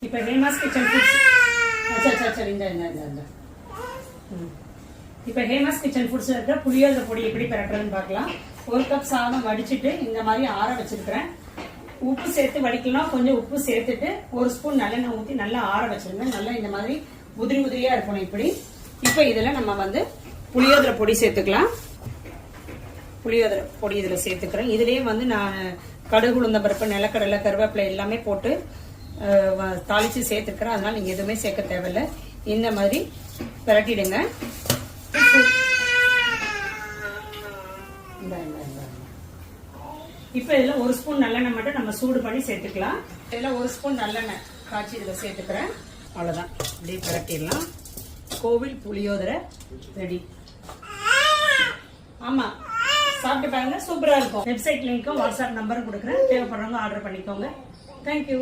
இப்போ Hema's kitchen foods இந்த இப்போ ஹேமாஸ் கிச்சன் ஃபுட்ஸ் இருக்கிற புளியோதரை பொடி எப்படி பரட்டுறதுன்னு பார்க்கலாம். 1 கப் சாதம் வடிச்சிட்டு இந்த மாதிரி ஆற வச்சிருக்கிறேன். உப்பு சேர்த்து வடிக்கலாம். கொஞ்சம் உப்பு சேர்த்துட்டு 1 ஸ்பூன் நல்லெண்ணெய் ஊற்றி நல்லா ஆற வச்சிருங்க. நல்லா இந்த மாதிரி உதிரி உதிரியா இருக்கணும் இப்படி. இப்போ இதில் நம்ம வந்து புளியோதரை பொடி சேர்த்துக்கலாம். புளியோதரை பொடி இதில் சேர்த்துக்கிறேன். இதுலேயே வந்து நான் கடுகு, உளுந்தம் பருப்பு, நிலக்கடலை, கருவேப்பிலை எல்லாமே போட்டு தாளிச்சு சேர்த்துக்கிறேன். அதனால நீங்க எதுவுமே சேர்க்க தேவையில்லை. இந்த மாதிரி பிரட்டிடுங்க. இப்ப இதுல 1 ஸ்பூன் நல்லெண்ணெய் மட்டும் நம்ம சூடு பண்ணி சேர்த்துக்கலாம். இதுல 1 ஸ்பூன் நல்லெண்ணெய் காய்ச்சி இதுல சேர்த்துக்கிறேன். அவ்வளவுதான், இப்படியே பிரட்டிடலாம். கோவில் புளியோதரை ரெடி. ஆமா, சாப்பிட்டு பாருங்க, சூப்பரா இருக்கும். வெப்சைட் லிங்க்கும் வாட்ஸ்அப் நம்பரும் கொடுக்குறேன். தேவைப்படுறவங்க ஆர்டர் பண்ணிக்கோங்க. தேங்க்யூ.